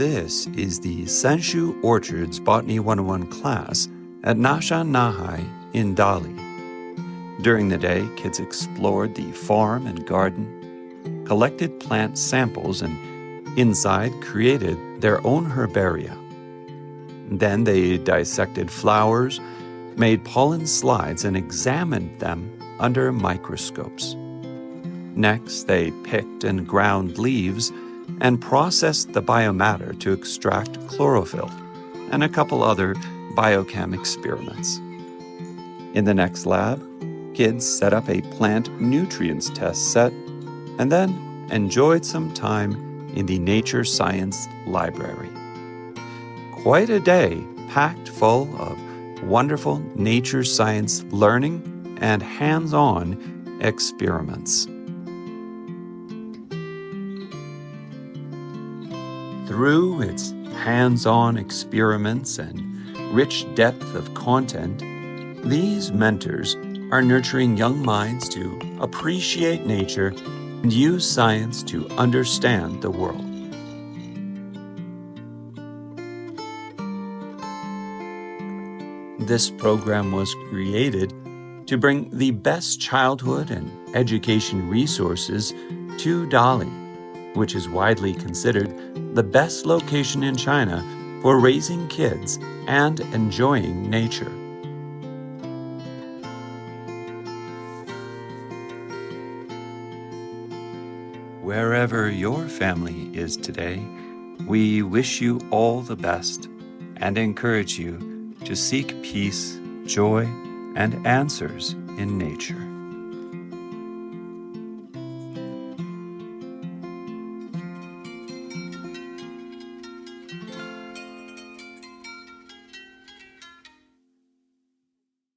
This is the Senshu Orchards Botany 101 class at Nashan Nahai in Dali. During the day, kids explored the farm and garden, collected plant samples, and inside created their own herbaria. Then they dissected flowers, made pollen slides, and examined them under microscopes. Next, they picked and ground leaves and processed the biomatter to extract chlorophyll and a couple other biochem experiments. In the next lab, kids set up a plant nutrients test set and then enjoyed some time in the nature science library. Quite a day packed full of wonderful nature science learning and hands-on experiments. Through its hands-on experiments and rich depth of content, these mentors are nurturing young minds to appreciate nature and use science to understand the world. This program was created to bring the best childhood and education resources to Dali, which is widely considered the best location in China for raising kids and enjoying nature. Wherever your family is today, we wish you all the best and encourage you to seek peace, joy, and answers in nature.